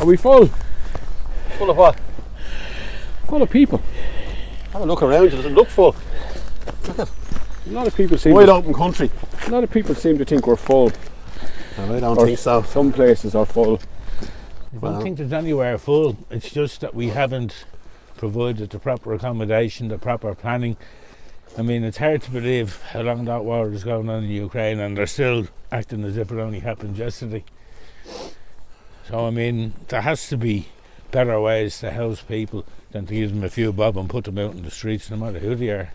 Are we full? Full of what? Full of people. Have a look around, it doesn't look full. Look at A lot of people seem wide open country. A lot of people seem to think we're full. No, I don't think so. Some places are full. I don't think there's anywhere full. It's just that we haven't provided the proper accommodation, the proper planning. I mean, it's hard to believe how long that war is going on in Ukraine and they're still acting as if it only happened yesterday. So, I mean, there has to be better ways to house people than to give them a few bob and put them out in the streets no matter who they are.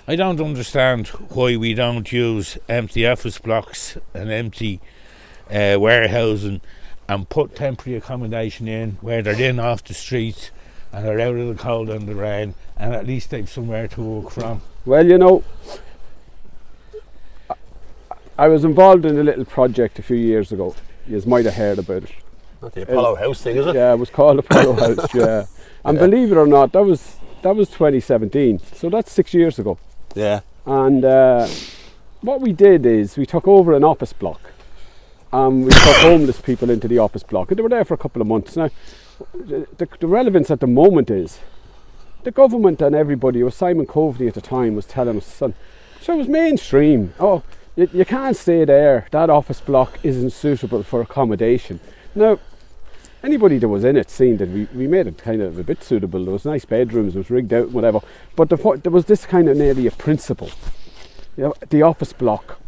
I don't understand why we don't use empty office blocks and empty warehousing and put temporary accommodation in where they're in off the streets and they're out of the cold and the rain, and at least they've somewhere to work from. Well, you know, I was involved in a little project a few years ago. You might have heard about it. Not the Apollo House thing, is it? Yeah, it was called Apollo House, yeah. And believe it or not, that was 2017, so that's 6 years ago. Yeah. And what we did is we took over an office block. We took homeless people into the office block, and they were there for a couple of months. Now, the relevance at the moment is the government and everybody, it was Simon Coveney at the time, was telling us, son, so it was mainstream. Oh, you can't stay there. That office block isn't suitable for accommodation. Now, anybody that was in it seen that we made it kind of a bit suitable. There was nice bedrooms, it was rigged out, whatever. But there was this kind of nearly a principle. You know, the office block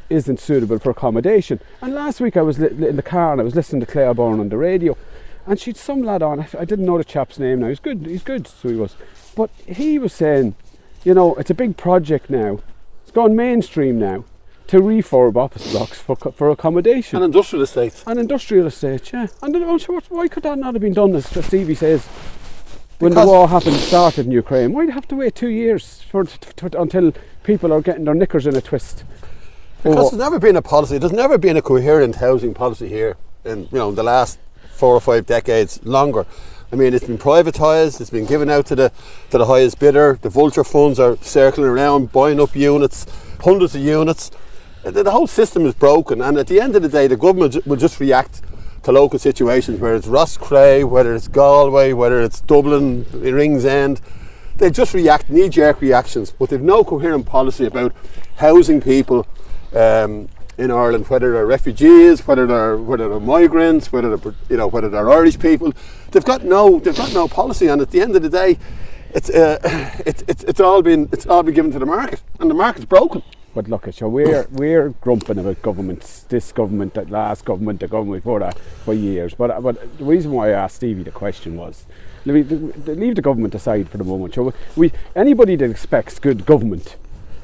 isn't suitable for accommodation. And last week I was in the car and I was listening to Claire Bourne on the radio, and she'd some lad on, I didn't know the chap's name now, he's good, so he was. But he was saying, you know, it's a big project now, it's gone mainstream now, to refurb office blocks for accommodation. And industrial estates. And industrial estates, yeah. And why could that not have been done, as Stevie says, when the war started in Ukraine? Why'd you have to wait 2 years until people are getting their knickers in a twist? Because there's never been a policy, there's never been a coherent housing policy here in the last 4 or 5 decades, longer. I mean, it's been privatised, it's been given out to the highest bidder. The vulture funds are circling around, buying up units, hundreds of units. The whole system is broken, and at the end of the day, the government will just react to local situations, whether it's Rosscray, whether it's Galway, whether it's Dublin, Ringsend. They just react, knee-jerk reactions, but they've no coherent policy about housing people in Ireland, whether they're refugees, whether they're migrants, whether they're Irish people. They've got no policy, and at the end of the day, it's all been given to the market, and the market's broken. But look at you, we're grumping about governments, this government, that last government, the government before that, for years. But the reason why I asked Stevie the question was, leave the government aside for the moment. So anybody that expects good government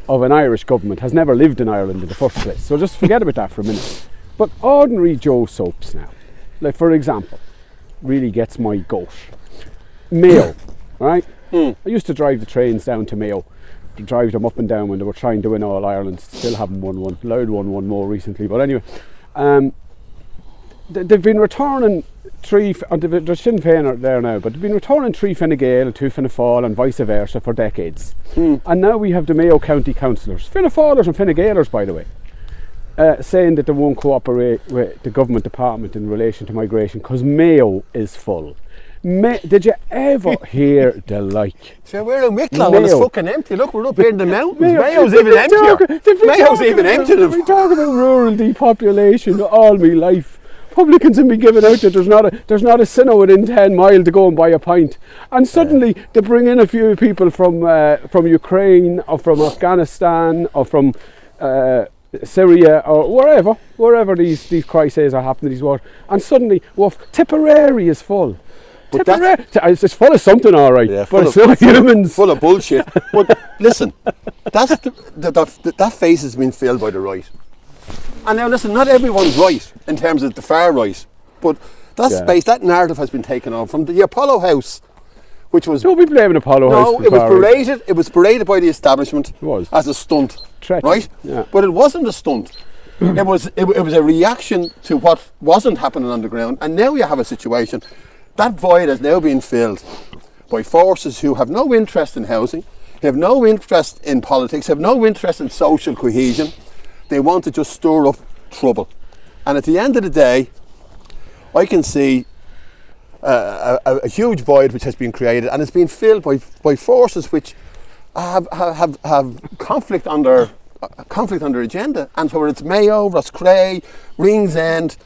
of an Irish government has never lived in Ireland in the first place. So just forget about that for a minute. But ordinary Joe Soaps now, like for example, really gets my goat. Mayo, right? I used to drive the trains down to Mayo, to drive them up and down when they were trying to win All Ireland. Still haven't won one. Loud won one more recently, but anyway, they've been returning there's Sinn Féin there now, but they've been returning 3 Fine Gael, 2 Fianna Fáil and vice versa for decades. And now we have the Mayo County councillors, Fianna Fáilers and Fine Gaelers by the way, saying that they won't cooperate with the government department in relation to migration because Mayo is full. Did you ever hear the like? So we're in Wicklow and it's fucking empty. Look, we're up here in the mountains. Mayo's even emptier. Mayo's even emptier. We talk about rural depopulation all my life. Publicans have been giving out that there's not a sinner within 10 miles to go and buy a pint, and suddenly they bring in a few people from Ukraine or from Afghanistan or from Syria or wherever these crises are happening, these wars, and suddenly Tipperary is full. It's full of something, all right, yeah, but it's full of humans. Full of bullshit. But listen, that face has been filled by the right. And now listen, not everyone's right in terms of the far right, but that space, that narrative has been taken on from the Apollo House, which was... Don't be blaming Apollo House. No, it was paraded by the establishment as a stunt, right? Yeah. But it wasn't a stunt. It was a reaction to what wasn't happening on the ground, and now you have a situation. That void has now been filled by forces who have no interest in housing, have no interest in politics, have no interest in social cohesion. They want to just stir up trouble. And at the end of the day, I can see a huge void which has been created, and it's been filled by forces which have conflict on their agenda. And whether it's Mayo, Roscrea, Ringsend,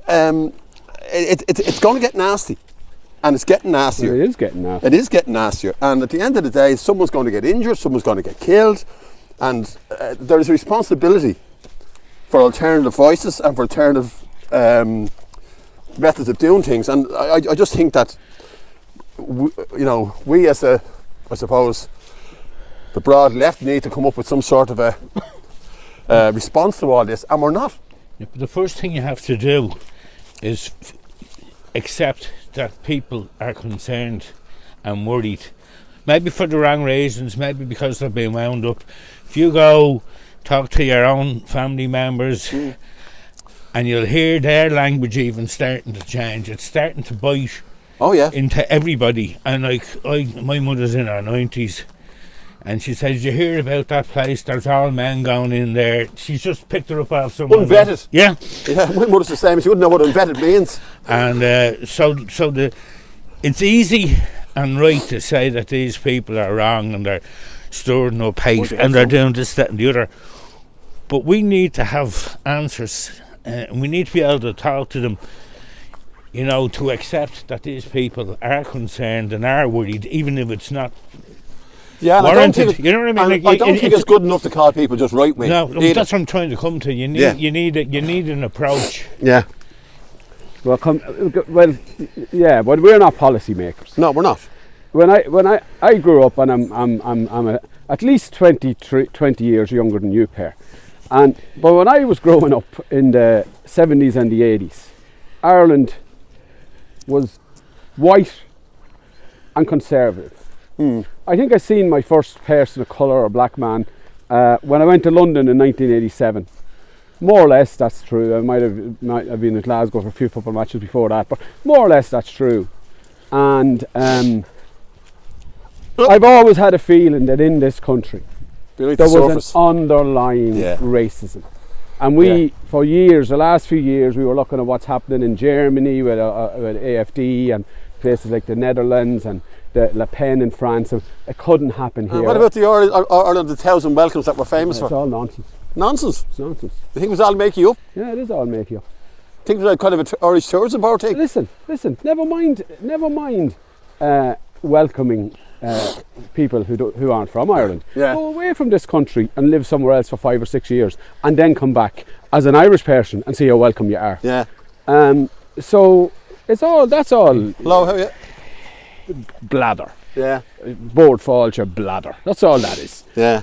it's going to get nasty. And it's getting nastier. It is getting nastier. It is getting nastier. And at the end of the day, someone's going to get injured, someone's going to get killed. And there is a responsibility for alternative voices and for alternative methods of doing things. And I just think that, we as I suppose, the broad left need to come up with some sort of a response to all this, and we're not. Yeah, but the first thing you have to do is accept that people are concerned and worried, maybe for the wrong reasons, maybe because they've been wound up. If you go talk to your own family members, and you'll hear their language even starting to change. It's starting to bite into everybody. And my mother's in her 90s, and she says, you hear about that place, there's all men going in there. She's just picked her up off someone. Unvetted. Yeah, my mother's the same. She wouldn't know what unvetted means. And it's easy and right to say that these people are wrong and they're storing up hate and they're doing this, that and the other. But we need to have answers. We need to be able to talk to them, to accept that these people are concerned and are worried, even if it's not warranted. I don't think you know what I mean? I don't think it's good enough to call people just right wing. No, that's what I'm trying to come to. You need an approach. Yeah. Well, but we're not policy makers. No, we're not. When I grew up, and I'm at least 20 years younger than you, Per. But when I was growing up in the 70s and the 80s, Ireland was white and conservative. I think I seen my first person of colour or black man when I went to London in 1987. More or less that's true. I might have been in Glasgow for a few football matches before that, but more or less that's true. And I've always had a feeling that in this country there was an underlying racism. And for years, the last few years, we were looking at what's happening in Germany with AfD and places like the Netherlands and the Le Pen in France. And it couldn't happen here. What about the Ireland, the 1,000 welcomes that we're famous for? It's all nonsense. Nonsense? It's nonsense. You think it was all make you up? Yeah, it is all make you up. Think it was like kind of an Irish tourism board thing? Listen, never mind welcoming people who aren't from Ireland. Yeah. Go away from this country and live somewhere else for 5 or 6 years, and then come back as an Irish person and see how welcome you are. Yeah. So that's all. Hello, how are you? Blather. Yeah. Board falls your blather. That's all that is. Yeah.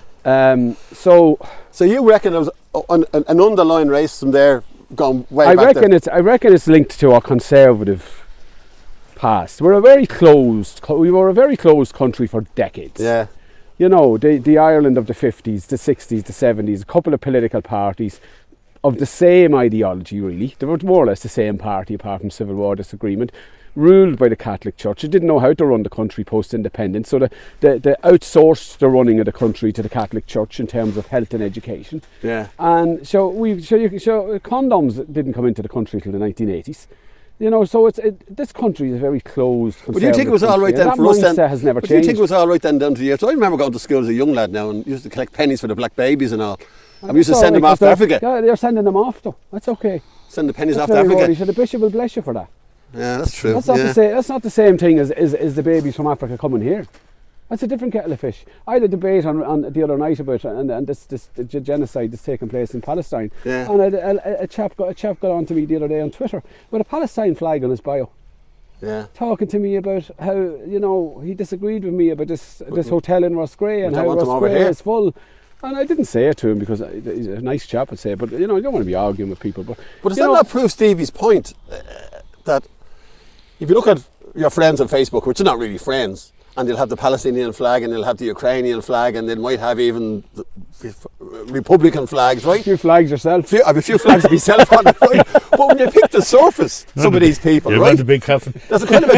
So you reckon there was an underlying racism there going way back there? I reckon it's linked to our conservative past. We were a very closed country for decades. Yeah. The Ireland of the 50s, the 60s, the 70s, a couple of political parties of the same ideology, really. They were more or less the same party apart from Civil War disagreement, ruled by the Catholic Church. It didn't know how to run the country post-independence, so they outsourced the running of the country to the Catholic Church in terms of health and education. Yeah. And so condoms didn't come into the country till the 1980s. So this country is a very closed. But do you think it was all right then for us then? Has never changed. Do you think it was all right then down to the years? I remember going to school as a young lad now and used to collect pennies for the black babies and all. And we used to send them off to Africa. Yeah, they're sending them off though. That's okay. Send the pennies off to Africa. The bishop will bless you for that. Yeah, that's true. That's not the same thing as the babies from Africa coming here. That's a different kettle of fish. I had a debate on the other night about the genocide that's taking place in Palestine. Yeah. And a chap got on to me the other day on Twitter with a Palestine flag on his bio. Yeah. Talking to me about how he disagreed with me about this hotel in Roscrea and how Roscrea is full. And I didn't say it to him because he's a nice chap, I'd say. But you don't want to be arguing with people. But does that not prove Stevie's point that if you look at your friends on Facebook, which are not really friends, and they'll have the Palestinian flag and they'll have the Ukrainian flag and they might have even the Republican flags, right? A few flags yourself. I have a few flags myself on it, right? But when you pick the surface, some of these people, you right? want a big coffin. There's a kind of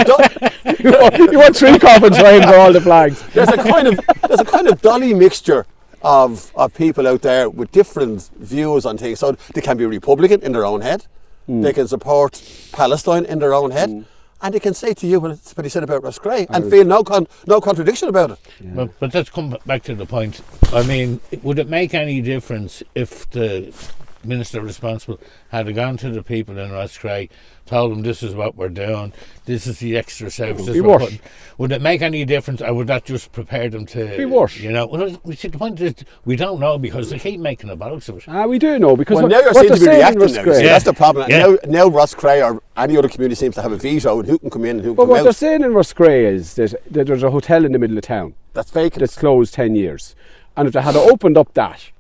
you want 3 coffins framed for all the flags. There's a kind of dolly mixture of people out there with different views on things. So they can be Republican in their own head. They can support Palestine in their own head. And they can say to you, well, it's what he said about Roscrea, and feel no contradiction about it. Yeah. But let's come back to the point. I mean, would it make any difference if the minister responsible had gone to the people in Roscrea, told them this is what we're doing, this is the extra services we're putting? Would it make any difference, or would that just prepare them to... Be worse. You know, well, see, the point is, we don't know because they keep making a bollocks of it. We do know, because now you're saying to be reacting now. Yeah. That's the problem. Yeah. Now Roscrea or any other community seems to have a veto on who can come in and who can come out. But what they're saying in Roscrea is that there's a hotel in the middle of town. That's vacant. That's closed 10 years. And if they had opened up that,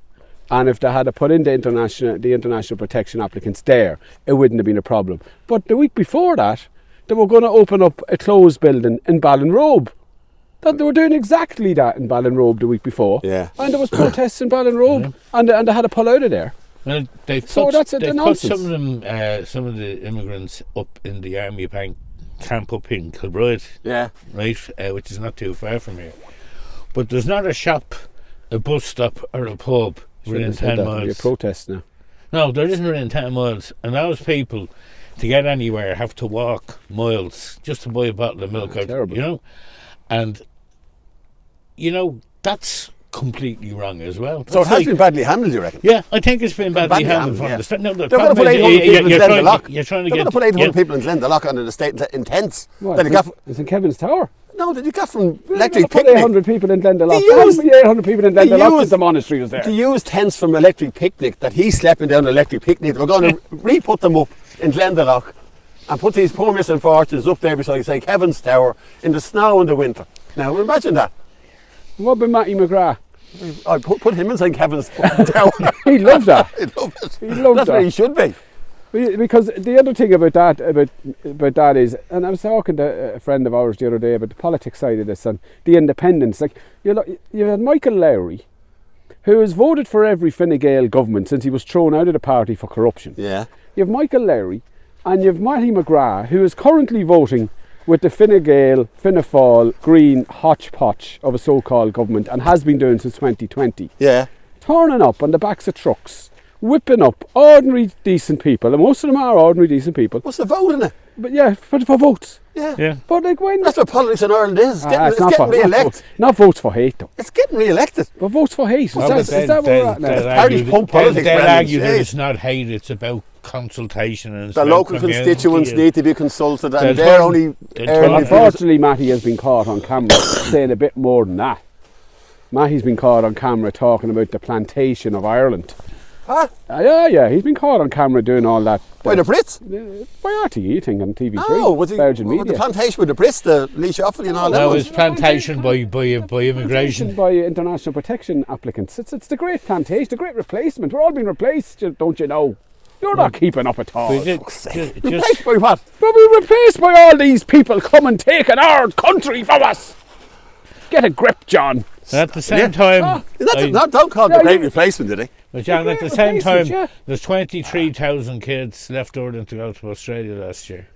and if they had put in the international protection applicants there, it wouldn't have been a problem. But the week before that, they were going to open up a closed building in Ballinrobe. That they were doing exactly that in Ballinrobe the week before. Yeah. And there was protests in Ballinrobe, and they had to pull out of there. Well, they've So put that's some of them, some of the immigrants up in the army camp up in Kilbride, right, which is not too far from here. But there's not a shop, a bus stop, or a pub within 10 miles. A protest now. No, there isn't within 10 miles, and those people, to get anywhere, have to walk miles just to buy a bottle of milk. Terrible. You know, and that's completely wrong as well. So it has been badly handled, you reckon? Yeah, I think it's been badly handled from the start. No, they're going to put 800 people in Glendalough. You're trying to they're going to put 800 people in Glendalough under the state in tents. It's in Kevin's Tower. No, did you get from Electric Put Picnic? 800 people in Glendalough. There must be 800 people in Glendalough since the monastery was there. To use tents from Electric Picnic that he's sleeping down Electric Picnic, we're going to re-put them up in Glendalough and put these poor missing fortunes up there beside, say, Kevin's Tower in the snow in the winter. Now, imagine that. What about Matty McGrath? I put him inside Kevin's Tower. He'd love that. He'd love it. He'd love That's that. where he should be. Because the other thing about that is, and I was talking to a friend of ours the other day about the politics side of this and the independence. Like, you had Michael Lowry, who has voted for every Fine Gael government since he was thrown out of the party for corruption. Yeah. You have Michael Lowry, and you have Matty McGrath, who is currently voting with the Fine Gael, Fianna Fáil, Green hodgepodge of a so-called government, and has been doing since 2020. Yeah. Turning up on the backs of trucks, whipping up ordinary decent people, and most of them are ordinary decent people. What's the vote in it? But yeah, for votes. Yeah. But like, when That's what politics in Ireland is. It's getting re-elected. Not votes for hate though. It's getting re-elected. But votes for hate. Is that where we're at now? Parties pump politics, they'll Brendan, argue that jeez. it's not hate, it's about consultation and The local constituents need to be consulted, and they're only... Unfortunately, Matty has been caught on camera saying a bit more than that. Matty's been caught on camera talking about the plantation of Ireland. Huh? Yeah, he's been caught on camera doing all that. By the Brits? By RTE, I think, on TV3. Oh, was Virgin the Media. plantation with the Brits, the Lee Shoffley and all that? No, it's plantation by immigration. By international protection applicants. It's the great plantation, the great replacement. We're all being replaced, don't you know? You're not keeping up at all. Replaced by what? But we're replaced by all these people coming taking our country from us. Get a grip, John. At the same time... don't call it the great replacement, did he? But John, at the same time, there's 23,000 kids left ordering to go to Australia last year.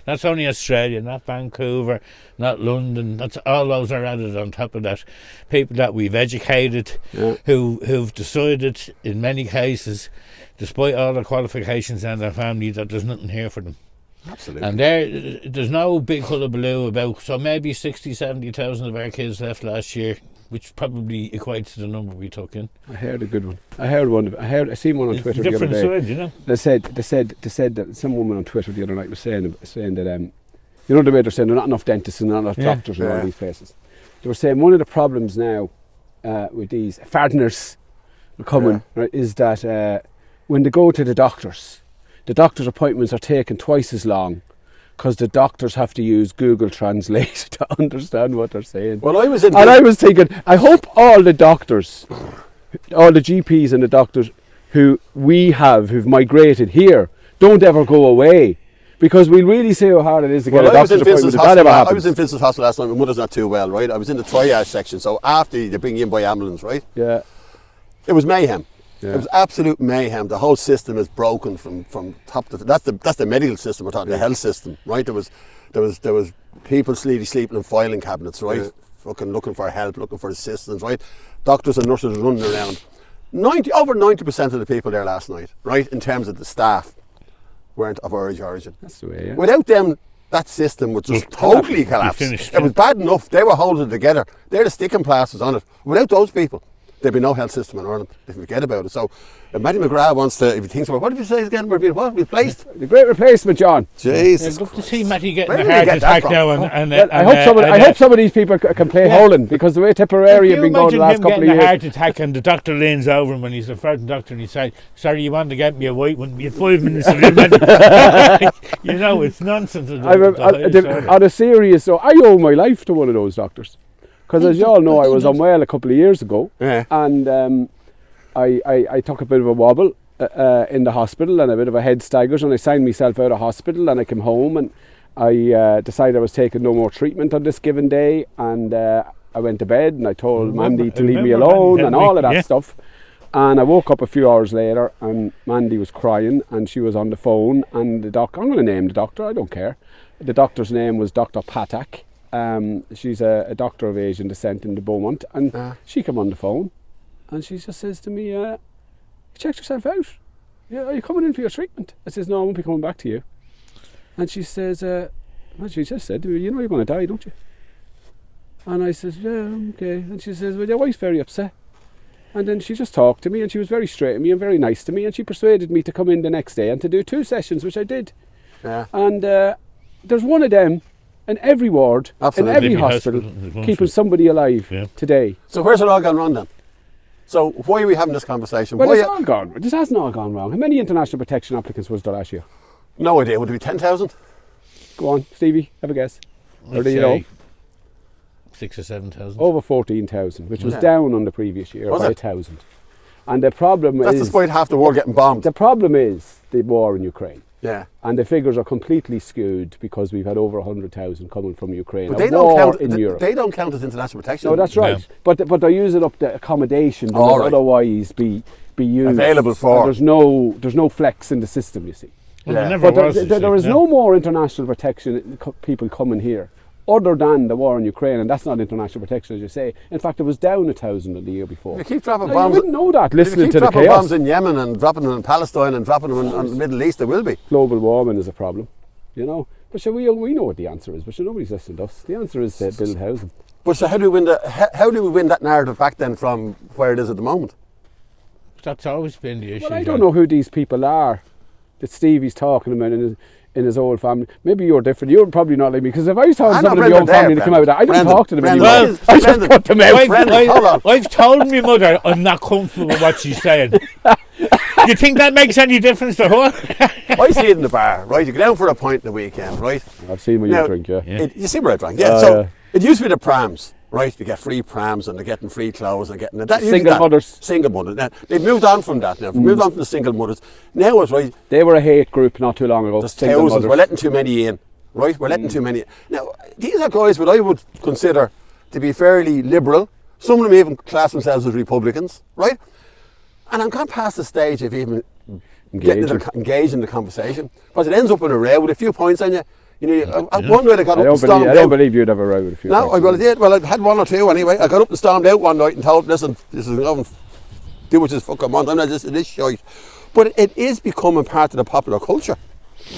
That's only Australia, not Vancouver, not London. That's all those are added on top of that. People that we've educated, who've decided, in many cases, despite all their qualifications and their family, that there's nothing here for them. Absolutely. And there's no big hullabaloo about, so maybe 60, 70,000 of our kids left last year, which probably equates to the number we took in. I heard a good one. I seen one on Twitter the other day. Side, you know? They said that some woman on Twitter the other night was saying that you know the way they're saying there are not enough dentists and not enough doctors in all these places. They were saying one of the problems now with these fardeners coming right, is that when they go to the doctor's appointments are taken twice as long because the doctors have to use Google Translate to understand what they're saying. Well, I was thinking, I hope all the doctors, all the GPs and the doctors who've migrated here, don't ever go away. Because we'll really see how hard it is to get a doctor's appointment if that ever happens. I was in Vincent's Hospital last night. My mother's not too well, right? I was in the triage section, so after they bring you in by ambulance, right? Yeah. It was mayhem. Yeah. It was absolute mayhem. The whole system is broken from top to... That's the medical system we're talking, the health system, right? There was people sleeping in filing cabinets, right? Fucking looking for help, looking for assistance, right? Doctors and nurses running around. Over 90% of the people there last night, right, in terms of the staff, weren't of Irish origin. That's the way, yeah. Without them, that system would just totally collapse. finished, It was bad enough. They were holding it together. They're the sticking plasters on it. Without those people, there'd be no health system in Ireland. They forget about it. So if Matty McGrath wants to, if he thinks about, what did you say again? We're being what? Replaced? The great replacement, John. Jesus. I'd love to see Matty getting Where a did he heart get that attack from? now. I hope some of these people can play Holland, because the way Tipperary have been going the last couple of him getting a years. heart attack and the doctor leans over him when he's a certain doctor and he says, sorry, you want to get me a white one? You had 5 minutes to live. You know, it's nonsense. On a serious, so I owe my life to one of those doctors. Because as you all know, I was unwell a couple of years ago, and I took a bit of a wobble in the hospital and a bit of a head staggers, and I signed myself out of hospital, and I came home and I decided I was taking no more treatment on this given day, and I went to bed and I told Mandy to leave me alone and all of that stuff. And I woke up a few hours later and Mandy was crying and she was on the phone, and the doctor, I'm going to name the doctor, I don't care. The doctor's name was Dr. Patak. She's a doctor of Asian descent in the Beaumont, and she came on the phone and she just says to me, you checked yourself out? Yeah, are you coming in for your treatment? I says, no, I won't be coming back to you. And she says, well, she just said to me, you know you're going to die, don't you? And I says, yeah, okay. And she says, well, your wife's very upset. And then she just talked to me, and she was very straight to me and very nice to me, and she persuaded me to come in the next day and to do 2 sessions, which I did. Yeah. And there's one of them in every ward, in every hospital, keeping somebody alive today. So where's it all gone wrong then? So why are we having this conversation? Well, it's all gone. This hasn't all gone wrong. How many international protection applicants was there last year? No idea. Would it be 10,000? Go on, Stevie, have a guess. Or do you know? 6,000 or 7,000. Over 14,000, which was down on the previous year by 1,000. And the problem That's is... That's despite half the world getting bombed. The problem is the war in Ukraine. Yeah. And the figures are completely skewed because we've had over 100,000 coming from Ukraine. But they don't count in Europe. They don't count as international protection. No, that's right. Yeah. But they're using up the accommodation that would otherwise be used. Available for. There's no flex in the system, you see. Well, there is no more international protection people coming here other than the war in Ukraine, and that's not international protection, as you say. In fact, it was down 1,000 in the year before. You keep dropping bombs. You wouldn't know that listening to the chaos. Keep dropping bombs in Yemen and dropping them in Palestine and dropping them in the Middle East. There will be. Global warming is a problem, you know. But sure, we know what the answer is. But sure, nobody's listening to us. The answer is to build housing. But so how do we win that narrative back then from where it is at the moment? That's always been the issue. Well, I don't know who these people are that Stevie's talking about in his old family. Maybe you're different. You're probably not like me, because if I was telling somebody in my own family to come out of that, I don't talk to them anymore. I just put them out. I've told my mother I'm not comfortable with what she's saying. You think that makes any difference to her? I see it in the bar, right? You go down for a pint in the weekend, right? I've seen where you drink, you see where I drink, So it used to be the prams, right? You get free prams and they're getting free clothes and getting that. Single mothers. Single mothers. Now, they've moved on from that now. Moved on from the single mothers. Now it's right. They were a hate group not too long ago. There's thousands. We're letting too many in, right? We're letting too many in. Now, these are guys what I would consider to be fairly liberal. Some of them even class themselves as Republicans, right? And I'm gone past the stage of even engaged in the conversation, because it ends up in a row with a few points on you. You know, one night I got up and stormed out. I don't believe you'd have a row with a few points. No, I did. Well, I had one or two anyway. I got up and stormed out one night and told, listen, this is going to do what you fucking want. I'm not just this shite. But it is becoming part of the popular culture.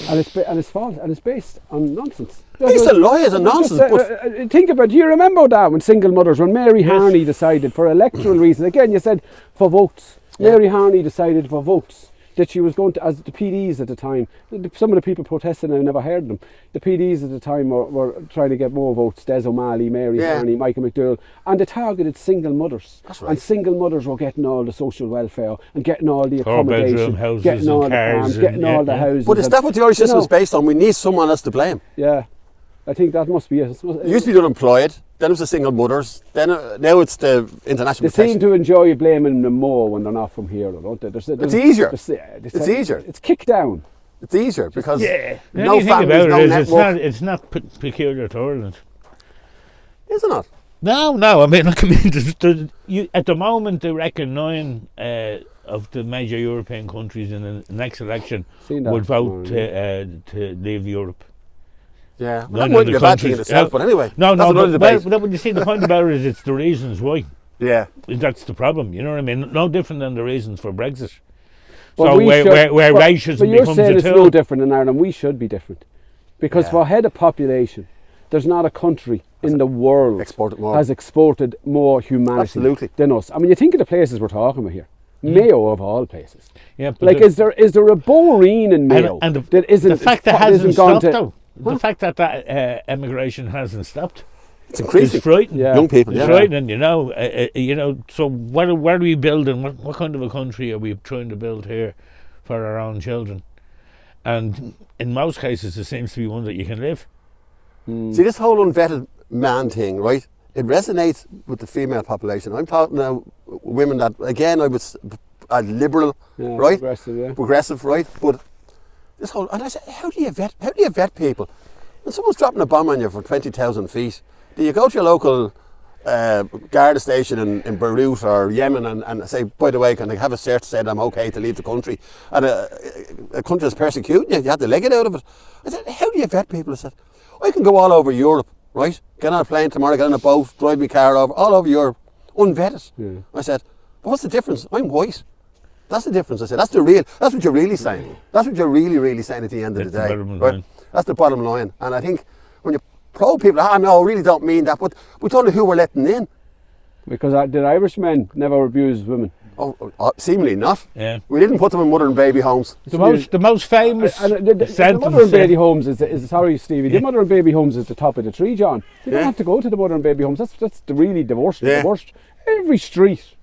And it's false, and it's based on nonsense. Based on lies and nonsense. Think about it. Do you remember that when single mothers, when Mary Harney decided for electoral reasons, again you said for votes, Mary Harney decided for votes that she was going to, as the PDs at the time, some of the people protesting, I never heard them, the PDs at the time were trying to get more votes, Des O'Malley, Mary Harney, Michael McDowell, and they targeted single mothers. That's right. And single mothers were getting all the social welfare and getting all the accommodation, houses, getting all the farms, getting all the houses. But is that what the Irish system is based on? We need someone else to blame. Yeah, I think that must be it. It used to be the unemployed, then it was the single mothers, then now it's the international protection. They seem to enjoy blaming them more when they're not from here, don't they? It's easier. It's easier. It's kicked down. It's easier because no families, no network. It's not peculiar to Ireland. Is it not? No. I mean, at the moment, they reckon 9 of the major European countries in the next election would vote to leave Europe. Yeah, well, that wouldn't be a bad thing in itself, but anyway. No, but you see, the point about it is it's the reasons why. Yeah. That's the problem, you know what I mean? No different than the reasons for Brexit. But So we where should- where but- racism but you're becomes saying a it's no tool. different in Ireland. We should be different. Because Yeah. for head of population, there's not a country in the world Exported more. has exported more humanity Absolutely. than us. I mean, you think of the places we're talking about here. Mayo of all places. Yeah, but Like, the- is there a Boreen in Mayo and that isn't the fact that isn't hasn't gone stopped to, though. The fact that emigration hasn't stopped It's increasing. is frightening. Yeah. Young people, It's yeah. frightening, you know. So where are we building? What kind of a country are we trying to build here for our own children? And in most cases, it seems to be one that you can live. See, this whole unvetted man thing, right? It resonates with the female population. I'm talking now women that, again, I was liberal, Yeah, right? progressive, Right? But this whole, and I said, how do you vet people? When someone's dropping a bomb on you from 20,000 feet, do you go to your local Garda station in Beirut or Yemen and say, by the way, can I have a search saying I'm okay to leave the country? And a country is persecuting you, you have to leg it out of it. I said, how do you vet people? I said, I can go all over Europe, right? Get on a plane tomorrow, get on a boat, drive my car over, all over Europe, unvetted. Yeah. I said, but what's the difference? I'm white. That's the difference. I said, that's what you're really saying. That's what you're really saying at the end of the That's day. the bottom Right? line. That's the bottom line. And I think when you probe people, no, I really don't mean that, but we don't know who we're letting in. Because did Irish men never abuse women? Seemingly not. Yeah. We didn't put them in mother and baby homes. The most famous The sentence. mother and baby homes is sorry, Stevie. The mother and baby homes is the top of the tree, John. You don't Yeah. have to go to the mother and baby homes. That's really the worst. Yeah. The worst. Every street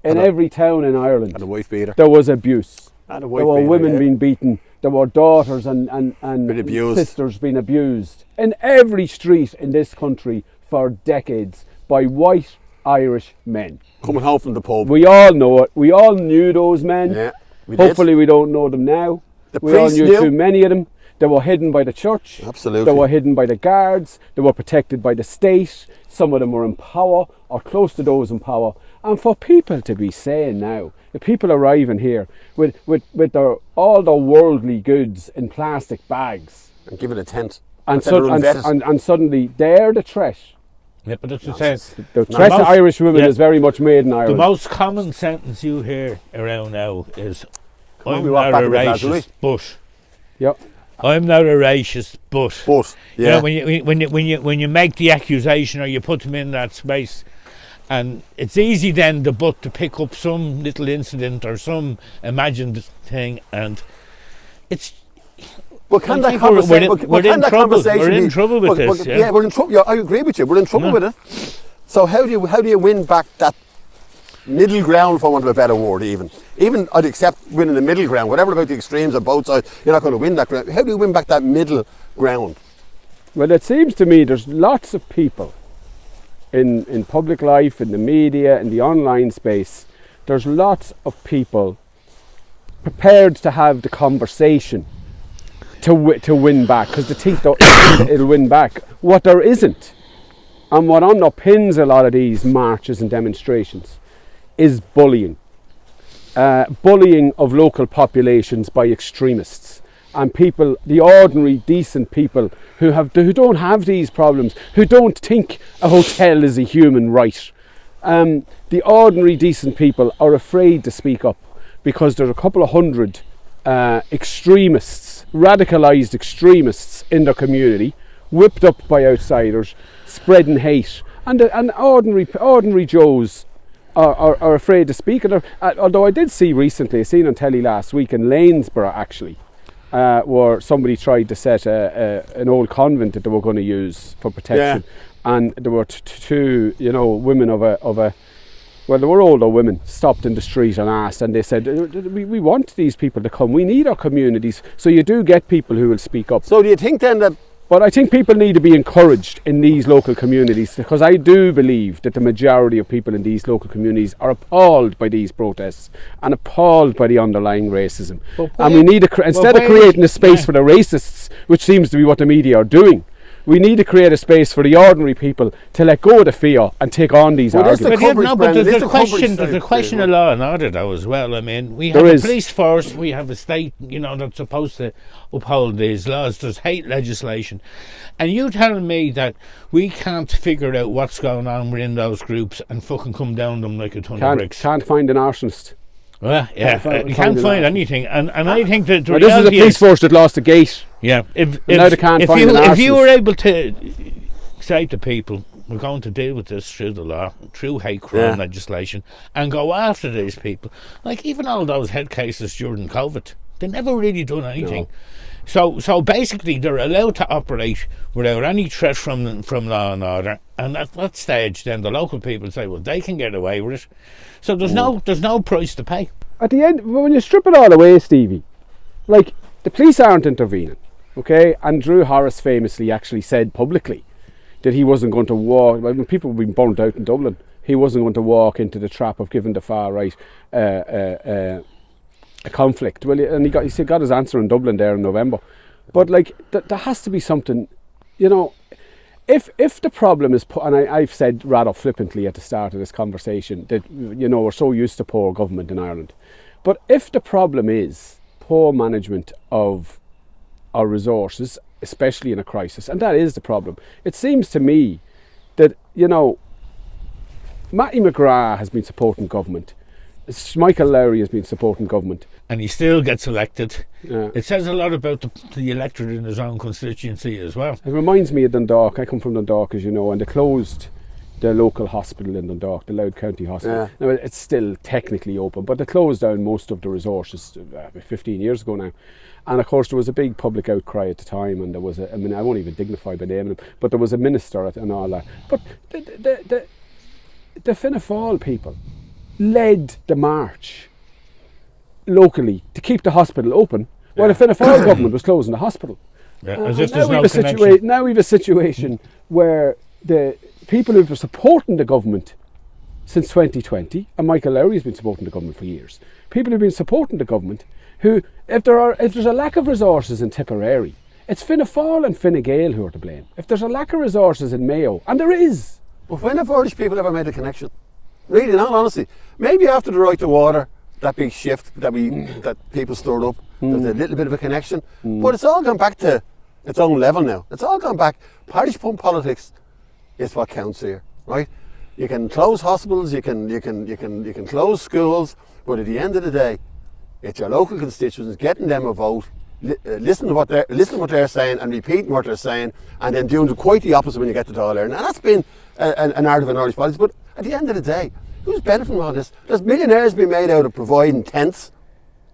in every town in Ireland, And a wife beater. there was abuse. And a There wife were beater, women yeah. being beaten. There were daughters and Been abused. sisters being abused in every street in this country for decades by white Irish men. Coming home from the pub. We all know it. We all knew those men. Yeah, we did. Hopefully we don't know them now. The We all priests knew knew. too many of them. They were hidden by the church. Absolutely. They were hidden by the guards. They were protected by the state. Some of them were in power or close to those in power. And for people to be saying now, the people arriving here with all their worldly goods in plastic bags, And give it a tent. and, Said they're unvetted. and suddenly they're the threat. Yeah, but that's the same. The threat to most- Irish women yeah. is very much made in The Ireland. most common sentence you hear around now is, on, "I'm we walk not back a a bit, lads, will racist, but Yep. I'm not a racist, but." But, You yeah. know, when you make the accusation or you put them in that space, and it's easy then the butt to pick up some little incident or some imagined thing, and it's. But can I that think conversation? we're in trouble. We're in trouble with this. Yeah, we're in trouble. Yeah, I agree with you. We're in trouble Yeah. with it. So how do you win back that middle ground, for want of a better word? Even I'd accept winning the middle ground. Whatever about the extremes on both sides, you're not going to win that ground. How do you win back that middle ground? Well, it seems to me there's lots of people in public life, in the media, in the online space. There's lots of people prepared to have the conversation to win back, because they think it'll win back. What there isn't, and what underpins a lot of these marches and demonstrations, is bullying. Bullying of local populations by extremists and people, the ordinary decent people who don't have these problems, who don't think a hotel is a human right. The ordinary decent people are afraid to speak up because there's a couple of hundred extremists, radicalised extremists in their community, whipped up by outsiders, spreading hate, and ordinary Joes are afraid to speak. And although I did see recently, I seen on telly last week in Lanesborough actually, where somebody tried to set an old convent that they were going to use for protection, and there were two, women of a. Well, there were older women stopped in the street and asked, and they said, we want these people to come. We need our communities. So you do get people who will speak up. So do you think then that? But I think people need to be encouraged in these local communities, because I do believe that the majority of people in these local communities are appalled by these protests and appalled by the underlying racism. And we need to, instead of creating a space for the racists, which seems to be what the media are doing, we need to create a space for the ordinary people to let go of the fear and take on these arguments. But there's a question of law and order though as well. I mean, we have a police force, we have a state, that's supposed to uphold these laws. There's hate legislation, and you telling me that we can't figure out what's going on within those groups and fucking come down them like a ton of bricks? Can't find an arsonist. Well, yeah, you can't find anything, and I think that the Now, this is a reality police force that lost the gate. yeah, now they can't find an if you arsonist. were able to say to people, we're going to deal with this through the law, through hate crime legislation, and go after these people, like even all those head cases during COVID, they never really done anything. So basically, they're allowed to operate without any threat from law and order. And at that stage, then the local people say, well, they can get away with it. So there's no price to pay. At the end, when you strip it all away, Stevie, like, the police aren't intervening, okay? And Drew Horace famously actually said publicly that he wasn't going to walk. When people have been burnt out in Dublin, he wasn't going to walk into the trap of giving the far right a conflict. Well, and he got his answer in Dublin there in November. But like, there has to be something, you know. If the problem is, and I've said rather flippantly at the start of this conversation that, you know, we're so used to poor government in Ireland, but if the problem is poor management of our resources, especially in a crisis, and that is the problem, it seems to me that, you know, Matty McGrath has been supporting government, Michael Lowry has been supporting government, and he still gets elected. Yeah. It says a lot about the electorate in his own constituency as well. It reminds me of Dundalk. I come from Dundalk, as you know, and they closed the local hospital in Dundalk, the Louth County Hospital. Now, it's still technically open, but they closed down most of the resources 15 years ago now. And of course, there was a big public outcry at the time, and there was I won't even dignify by naming him, but there was a minister and all that. But the Fianna Fáil people led the march locally to keep the hospital open, while the Fianna Fáil government was closing the hospital. Yeah, as if there's no connection. Now we have a situation where the people who've been supporting the government since 2020, and Michael Lowry has been supporting the government for years, people who've been supporting the government, who, if there's a lack of resources in Tipperary, it's Fianna Fáil and Fine Gael who are to blame. If there's a lack of resources in Mayo, and there is. But when have Irish people ever made a connection? Really, in all honesty, maybe after the right to water, that big shift that people stirred up, there's a little bit of a connection. But it's all gone back to its own level now. It's all gone back. Parish pump politics is what counts here, right? You can close hospitals, you can close schools, but at the end of the day, it's your local constituents getting them a vote, listening to what they're saying and repeating what they're saying, and then doing quite the opposite when you get to Dáil Éireann. And that's been an art of an Irish politics. But at the end of the day, who's benefiting from all this? There's millionaires being made out of providing tents,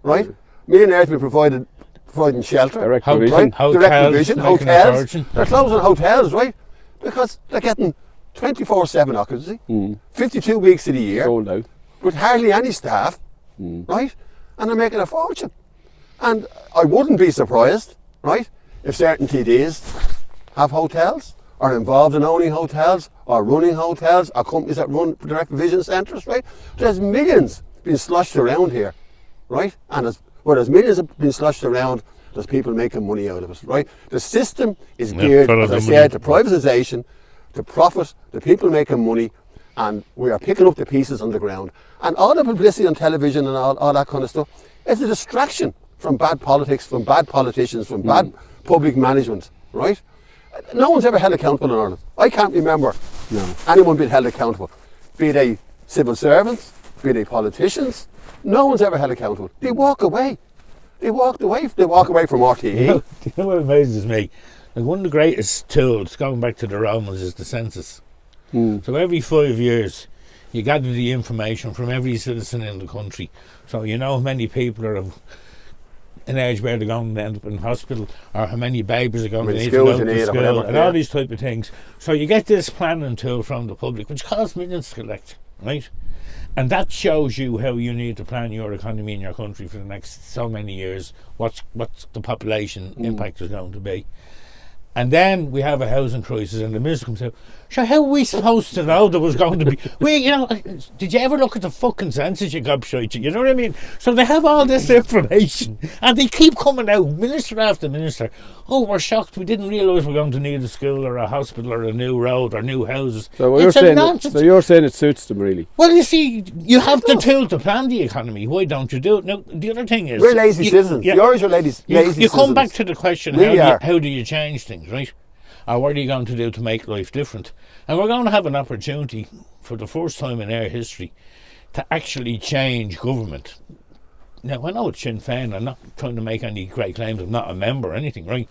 right? Millionaires being providing shelter, Direct right? provision. Direct provision, hotels. They're They're closing hotels, right? Because they're getting 24/7 occupancy, 52 weeks of the year, Sold out. with hardly any staff, right? And they're making a fortune. And I wouldn't be surprised, right, if certain TDs have hotels, are involved in owning hotels, or running hotels, or companies that run direct provision centres, right? There's millions being sloshed around here, right? And there's millions being sloshed around, there's people making money out of it, right? The system is geared, as I said, to privatisation, to profit, the people making money, and we are picking up the pieces on the ground. And all the publicity on television and all that kind of stuff is a distraction from bad politics, from bad politicians, from bad public management, right? No one's ever held accountable in Ireland. I can't remember anyone being held accountable, be they civil servants, be they politicians. No one's ever held accountable. They walk away. They walk away from RTE. You know what amazes me? Like, one of the greatest tools, going back to the Romans, is the census. So every 5 years, you gather the information from every citizen in the country. So you know how many people are of an age where they're going to end up in hospital, or how many babies are going to need to go to school, and all these type of things. So you get this planning tool from the public, which costs millions to collect, right? And that shows you how you need to plan your economy in your country for the next so many years, what's the population impact is going to be. And then we have a housing crisis, and the minister comes out, so how are we supposed to know there was going to be... did you ever look at the fucking census, you gobshite? You know what I mean? So they have all this information, and they keep coming out, minister after minister. Oh, we're shocked, we didn't realise we're going to need a school or a hospital or a new road or new houses. So you're saying it suits them, really? Well, you see, you have the tool to plan the economy. Why don't you do it? Now, the other thing is... We're lazy citizens. The Irish are lazy citizens. You come back to the question, how do you change things, right? Or what are you going to do to make life different? And we're going to have an opportunity for the first time in our history to actually change government. Now, I know it's Sinn Féin, I'm not trying to make any great claims, I'm not a member or anything, right?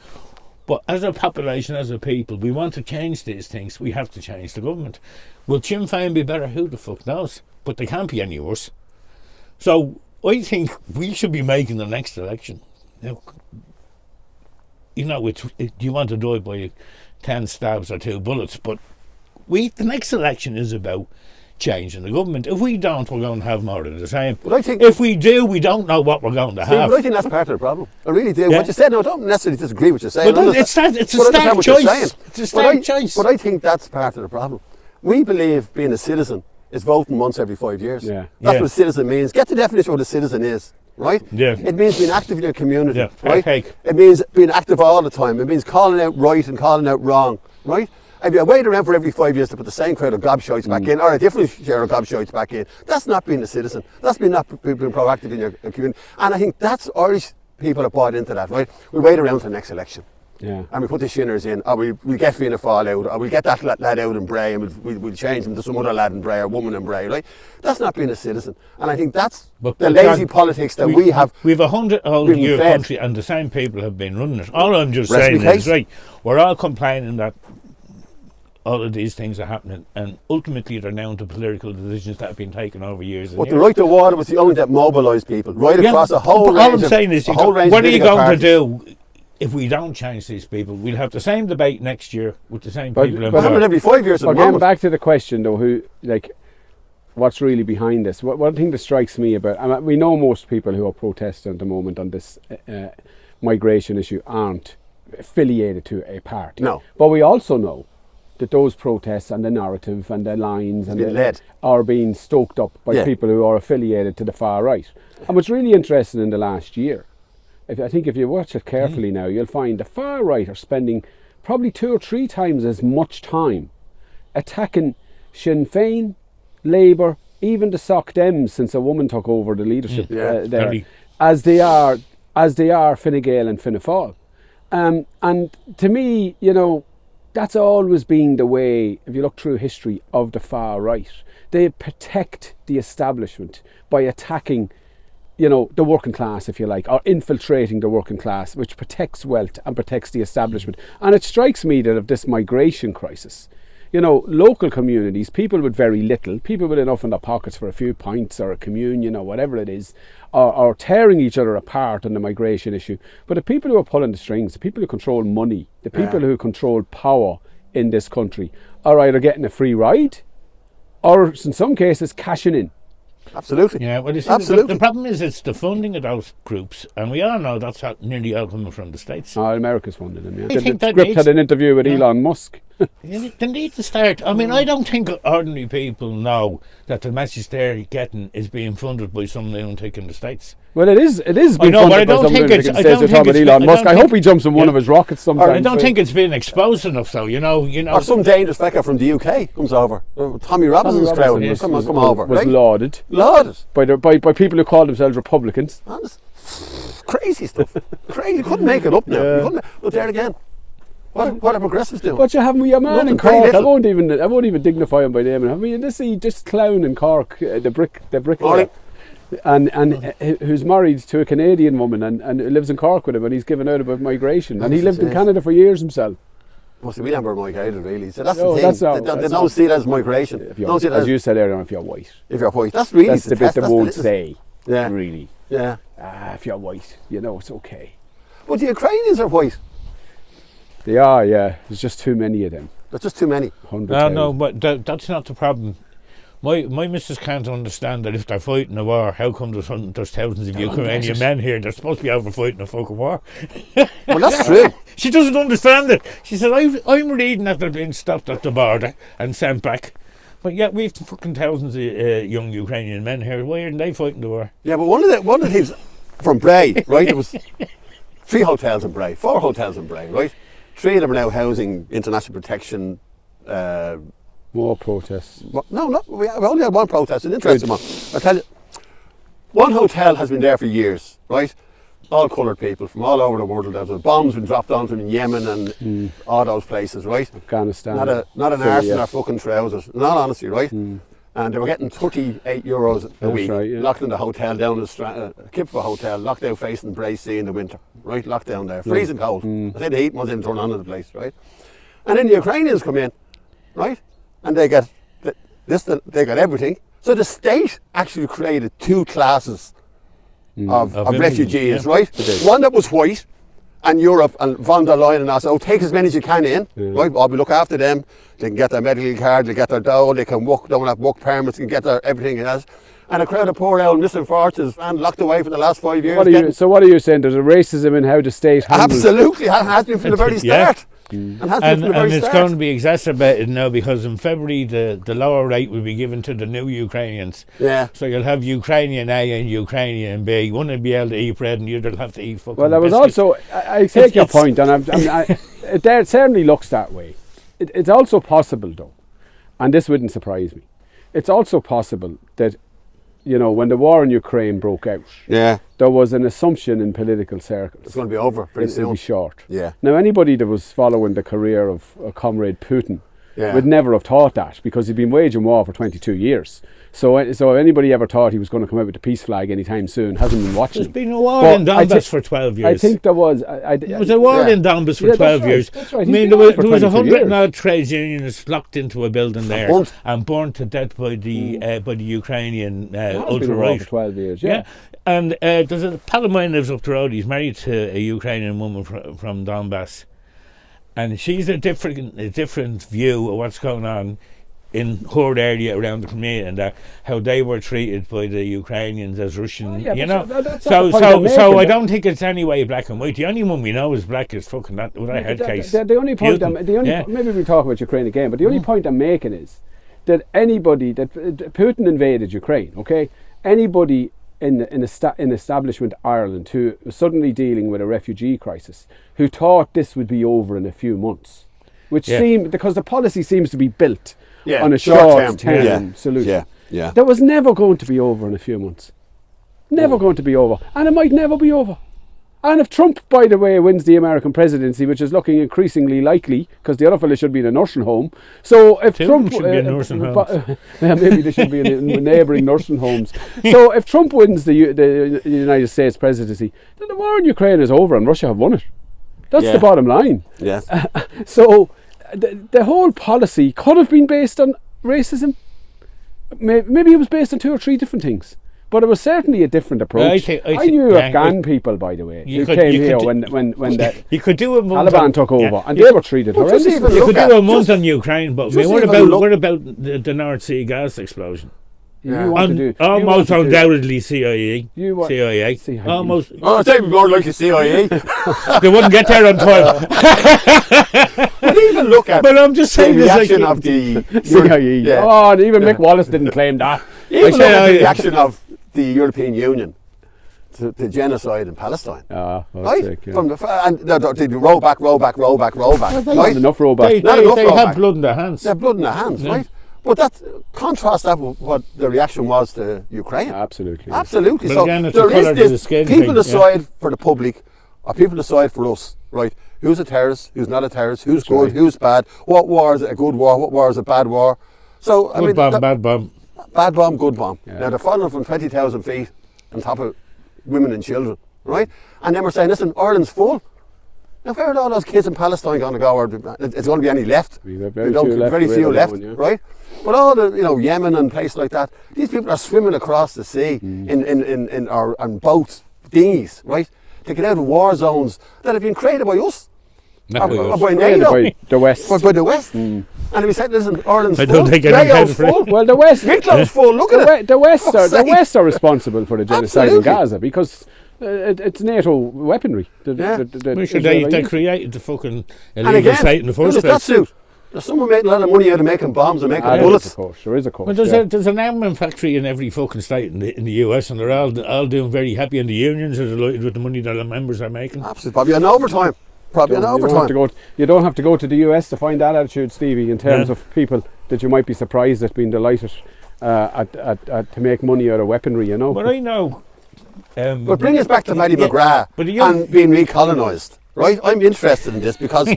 But as a population, as a people, we want to change these things, we have to change the government. Will Sinn Féin be better? Who the fuck knows? But they can't be any worse. So I think we should be making the next election. Now, you know, do you want to die by 10 stabs or 2 bullets? But the next election is about changing the government. If we don't, we're going to have more of the same. But I think if we do, we don't know what we're going to have. But I think that's part of the problem. I really do. Yeah. What you said, no, I don't necessarily disagree with what you're saying. But it's a stark choice. It's a stark choice. But I think that's part of the problem. We believe being a citizen is voting once every 5 years. Yeah. That's what a citizen means. Get the definition of what a citizen is, right? Yeah. It means being active in your community, Yeah. right? Okay. It means being active all the time. It means calling out right and calling out wrong, right? If you wait around for every 5 years to put the same crowd of gobshites back in, or a different share of gobshites back in, that's not being a citizen. That's being proactive in your community. And I think that's Irish people have bought into that, right? We wait around for the next election. Yeah. And we put the shinners in, or we get Fianna Fáil out, or we get that lad out in Bray, and we'll change him to some other lad in Bray or woman in Bray, right? That's not being a citizen. And I think that's the lazy politics that we have. We've a 100-year fed. country, and the same people have been running it. All I'm just saying is, right, we're all complaining that all of these things are happening, and ultimately they're down to political decisions that have been taken over years and But years. the right to water was the only that mobilised people, right across a whole range. All I'm saying is, what are you going to do if we don't change these people? We'll have the same debate next year with the same people in But having power. every 5 years at the Again, moment. back to the question though, what's really behind this? One thing that strikes me about, I mean, we know most people who are protesting at the moment on this migration issue aren't affiliated to a party. No. But we also know that those protests and the narrative and the lines are being stoked up by people who are affiliated to the far right. And what's really interesting in the last year, I think if you watch it carefully now, you'll find the far right are spending probably 2 or 3 times as much time attacking Sinn Féin, Labour, even the Soc Dems since a woman took over the leadership there, as they are Fine Gael and Fianna Fáil. And to me, you know, that's always been the way, if you look through history, of the far right. They protect the establishment by attacking, you know, the working class, if you like, or infiltrating the working class, which protects wealth and protects the establishment. And it strikes me that of this migration crisis, you know, local communities, people with very little, people with enough in their pockets for a few pints or a communion or whatever it is, are tearing each other apart on the migration issue. But the people who are pulling the strings, the people who control money, the people who control power in this country are either getting a free ride or, in some cases, cashing in. Absolutely. Yeah, well, you see, Absolutely. the problem is it's the funding of those groups, and we all know that's nearly all coming from the States. America's funded them, yeah. I think that Script needs- had an interview with Elon Musk. They need to start. I mean, I don't think ordinary people know that the message they're getting is being funded by some lunatic in the States. Well, it is being know, but funded I by don't some think lunatic it's- in the I States. don't They're think talking about it's- Elon I Musk. don't I hope think- he jumps in one of his rockets sometime. I don't think it's been exposed enough, though. You know. Or some dangerous fella from the UK comes over. Tommy Robinson's crowd. was Come over. was right? lauded Lauded. by people who call themselves Republicans. Honest. Crazy stuff. Crazy. You couldn't make it up now. You couldn't but there again. What are progressives doing? But you have me a man Nothing, in very Cork. I little. won't even dignify him by name. Have you this clown in Cork, the bricklayer, and who's married to a Canadian woman and lives in Cork with him, and he's given out about migration, and he lived in Canada for years himself. Well, see, we never migrated really. So that's No, the thing. They don't see it as migration. As you said earlier, if you're white, if you're white, that's really that's the bit test. they won't say. Yeah. Really. Yeah. If you're white, you know it's okay. But the Ukrainians are white. They are, yeah. There's just too many of them. There's just too many. 100,000. No, but that's not the problem. My missus can't understand that if they're fighting a war, how come there's thousands of Ukrainian men here? They're supposed to be over fighting a fucking war. Well, that's true. She doesn't understand it. She said, I'm reading that they're being stopped at the border and sent back. But yet we've fucking thousands of young Ukrainian men here. Why aren't they fighting the war? Yeah, but one of the things from Bray, right? There was 3 hotels in Bray, 4 hotels in Bray, right? 3 of them are now housing international protection. More protests. No, we only had 1 protest. An interesting one. I tell you, 1 hotel has been there for years, right? All coloured people from all over the world. There was bombs been dropped on them in Yemen and all those places, right? Afghanistan. Not an arse in our fucking trousers. In all honesty, right? and they were getting €38 a week, right, yeah. locked in the hotel down the Kipfer Hotel, locked out facing Bray Sea in the winter, right, locked down there, freezing cold. I think the heat wasn't even turned on in the place, right? And then the Ukrainians come in, right, and they get they got everything. So the state actually created two classes of refugees, right? One that was white, and Europe and von der Leyen and us, take as many as you can in, right? Well, we look after them. They can get their medical card, they get their dough, they can work, don't have work permits, they can get their everything else. And a crowd of poor old missing fortunes and locked away for the last 5 years. So what are you saying? There's a racism in how the state handles... Absolutely, has been from the very start. And it's going to be exacerbated now because in February the lower rate will be given to the new Ukrainians. Yeah. So you'll have Ukrainian A and Ukrainian B. One will be able to eat bread and the other will have to eat fucking Well, there was biscuits. also... I take your point, and it certainly looks that way. It's also possible, though, and this wouldn't surprise me, it's also possible that, you know, when the war in Ukraine broke out, there was an assumption in political circles. It's going to be over pretty soon. It'll be short. Yeah. Now, anybody that was following the career of Comrade Putin would never have thought that, because he'd been waging war for 22 years. So anybody ever thought he was going to come out with the peace flag anytime soon hasn't been watching. There's been a war in Donbass for 12 years. I think there was. There was a war in Donbass for 12 years. That's right. I mean, there was 100 odd trade unionists locked into a building there and burnt to death by the Ukrainian ultra-right. For 12 years, And there's a pal of mine lives up the road. He's married to a Ukrainian woman from Donbass. And she's a different view of what's going on in her area around the Crimea, and how they were treated by the Ukrainians as Russian, you know. So I don't think it's any way black and white. The only one we know is black is fucking that head case. The only point maybe we'll talk about Ukraine again, but the only point I'm making is that anybody that Putin invaded Ukraine, okay, anybody in establishment Ireland who was suddenly dealing with a refugee crisis, who thought this would be over in a few months, which seemed, because the policy seems to be built on a short-term solution. That was never going to be over in a few months. Never going to be over. And it might never be over. And if Trump, by the way, wins the American presidency, which is looking increasingly likely, because the other fella should be in a nursing home. So if Trump should be in nursing homes. Maybe they should be in neighbouring nursing homes. So if Trump wins the United States presidency, then the war in Ukraine is over and Russia have won it. That's the bottom line. Yes. So the whole policy could have been based on racism. Maybe it was based on 2 or 3 different things. But it was certainly a different approach. I knew Afghan people, by the way, who came here when the you could do a Taliban took over, and they were treated horrendously. You could do a month on Ukraine, but what about the North Sea gas explosion? Almost undoubtedly CIA. CIA. Almost. Oh, I'd say more likely CIA. They wouldn't get there on time. But even look at I'm just saying the reaction of the CIA. Oh, and even Mick Wallace didn't claim that. Even look at the reaction of the European Union to genocide in Palestine. Right? From they roll back. Well, Right? enough rollback. They have blood in their hands. They have blood in their hands, right? But contrast that with what the reaction was to Ukraine. Absolutely. So again, there is this, people decide for the public, or people decide for us, right? Who's a terrorist, who's not a terrorist, who's good, who's bad, what war is a good war, what war is a bad war. So, bad bomb. Bad bomb, good bomb. Yeah. Now they're falling from 20,000 feet on top of women and children, right? And then we're saying, listen, Ireland's full. Now where are all those kids in Palestine going to go? Or it's going to be any left? Very few left, right? But all the, Yemen and places like that, these people are swimming across the sea on boats, dinghies, right? To get out of war zones that have been created by us. Or by NATO. By the West. By the West. And we said, listen, Ireland's full. Glasgow's full. Well, the West. Wicklow's full. Look at it. The West are responsible for the genocide in Gaza because it's NATO weaponry. They created the fucking illegal state in the first place. There's someone making a lot of money out of making bombs and making bullets. Of course, there is a course. Well, there's an armament factory in every fucking state in the US, and they're all doing very happy, and the unions are delighted with the money that the members are making. Absolutely, probably an overtime. You don't have to go to the US to find that attitude, Stevie, in terms of people that you might be surprised at being delighted to make money out of weaponry, But I know. But bring us back to Maddie McGrath and being recolonised, right? I'm interested in this because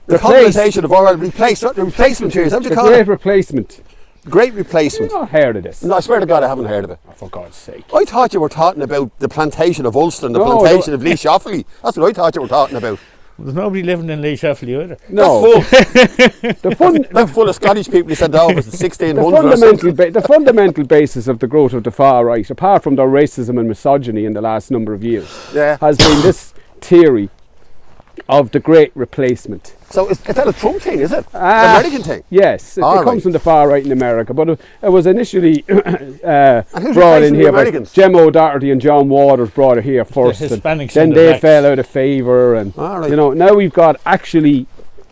the colonisation of Ireland, replacement here, is that what you call it? Great replacement. Great Replacement. You've not heard of this? No, I swear to God, I haven't heard of it. Oh, for God's sake. I thought you were talking about the plantation of Ulster and the No, plantation of Lee Shoffley. That's what I thought you were talking about. There's nobody living in Lee Shoffley either. No. They're full of Scottish people who sent over the 1600s or something. The fundamental basis of the growth of the far right, apart from their racism and misogyny in the last number of years, has been this theory of the Great Replacement. So is that a Trump thing, is it? American thing? Yes, it comes from the far right in America, but it was initially who's brought in replacing the here by Americans? Jem O'Doherty and John Waters brought it here first. The Hispanics Then and the they blacks. fell out of favour, and All right. now we've got actually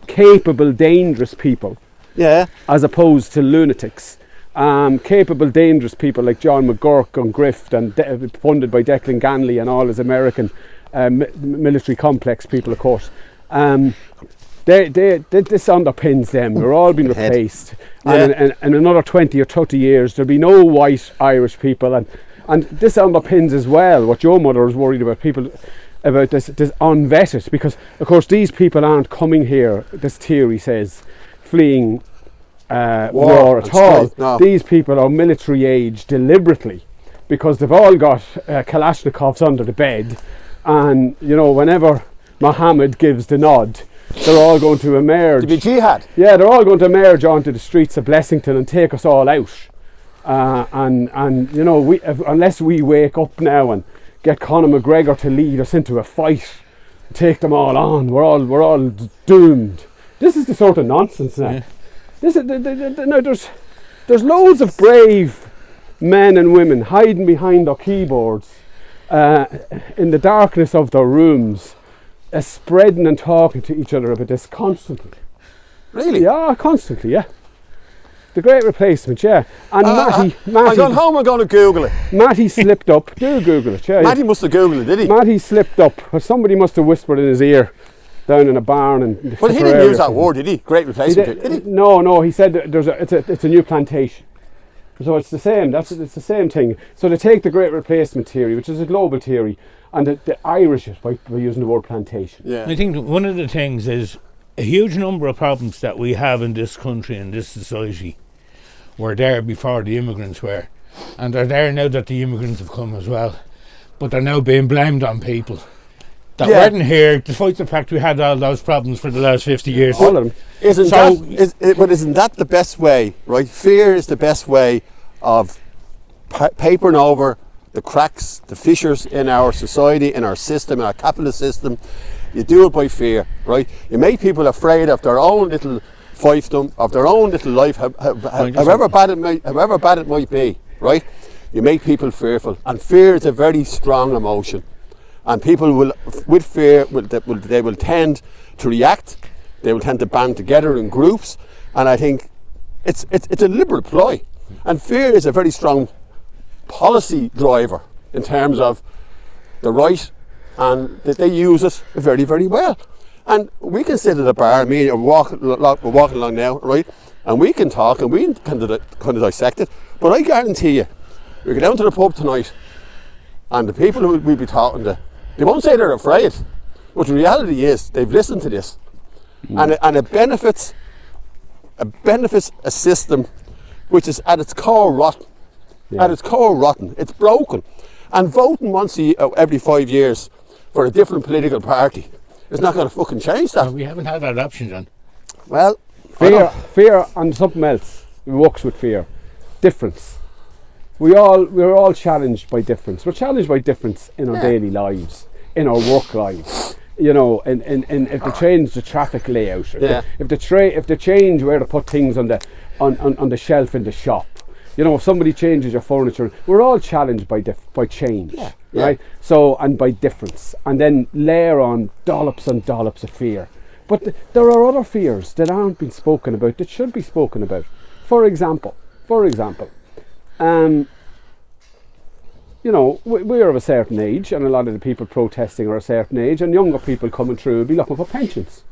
capable, dangerous people Yeah. as opposed to lunatics. Capable, dangerous people like John McGurk and Grift and funded by Declan Ganley and all his American military complex people, of course. This underpins them. They're all being replaced. And in another 20 or 30 years, there'll be no white Irish people. And this underpins as well what your mother is worried about, people about this unvetted, because, of course, these people aren't coming here, this theory says, fleeing war at all. No. These people are military age deliberately, because they've all got Kalashnikovs under the bed, and whenever Mohammed gives the nod, they're all going to emerge. To be jihad. Yeah, they're all going to emerge onto the streets of Blessington and take us all out. Unless we wake up now and get Conor McGregor to lead us into a fight, take them all on, we're all doomed. This is the sort of nonsense now. Yeah. There's loads of brave men and women hiding behind their keyboards in the darkness of their rooms, spreading and talking to each other about this constantly. Really? Yeah, constantly, yeah. The Great Replacement, yeah. And I'm going home, I'm going to Google it. Matty slipped up. Do Google it, yeah. Matty must have Googled it, did he? Matty slipped up. Or somebody must have whispered in his ear down in a barn. But he didn't use that word, did he? Great Replacement, did he? No, he said that it's a new plantation. So it's the same. It's the same thing. So they take the Great Replacement theory, which is a global theory, and they Irish it by using the word plantation. Yeah. I think one of the things is a huge number of problems that we have in this country and this society were there before the immigrants were, and they're there now that the immigrants have come as well, but they're now being blamed on people that weren't here, despite the fact we had all those problems for the last 50 years. All of them. Isn't that the best way, right? Fear is the best way of papering over the cracks, the fissures in our society, in our system, in our capitalist system. You do it by fear, right? You make people afraid of their own little fiefdom, of their own little life, however bad it might be, right? You make people fearful, and fear is a very strong emotion, and people will, with fear, they will tend to react. They will tend to band together in groups, and I think it's a liberal ploy, and fear is a very strong policy driver in terms of the right, and that they use it very, very well. And we can sit at a bar, me and we're walking along now, right? And we can talk and we can kind of dissect it. But I guarantee you, we go down to the pub tonight, and the people who we'll be talking to, they won't say they're afraid, but the reality is they've listened to this, and it benefits a system which is at its core rotten. At its core rotten. It's broken, and voting once every 5 years for a different political party is not going to fucking change that. We haven't had that option, John. Well, fear and something else works with fear. Difference. We're all challenged by difference. We're challenged by difference in our daily lives, in our work lives. And if they change the traffic layout, if they change where to put things on the shelf in the shop. If somebody changes your furniture, we're all challenged by change, right? So, and by difference, and then layer on dollops and dollops of fear. But there are other fears that aren't being spoken about that should be spoken about. For example, we're of a certain age, and a lot of the people protesting are a certain age, and younger people coming through will be looking for pensions.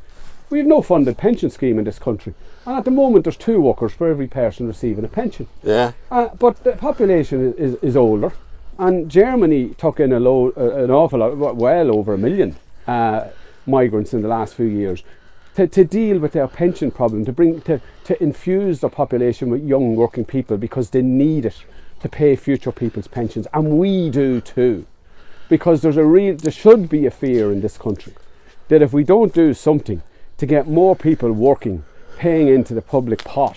We have no funded pension scheme in this country, and at the moment there's 2 workers for every person receiving a pension. Yeah. But the population is older, and Germany took in an awful lot, well over 1 million migrants in the last few years. to deal with their pension problem, to infuse the population with young working people because they need it to pay future people's pensions, and we do too, because there should be a fear in this country that if we don't do something to get more people working, paying into the public pot,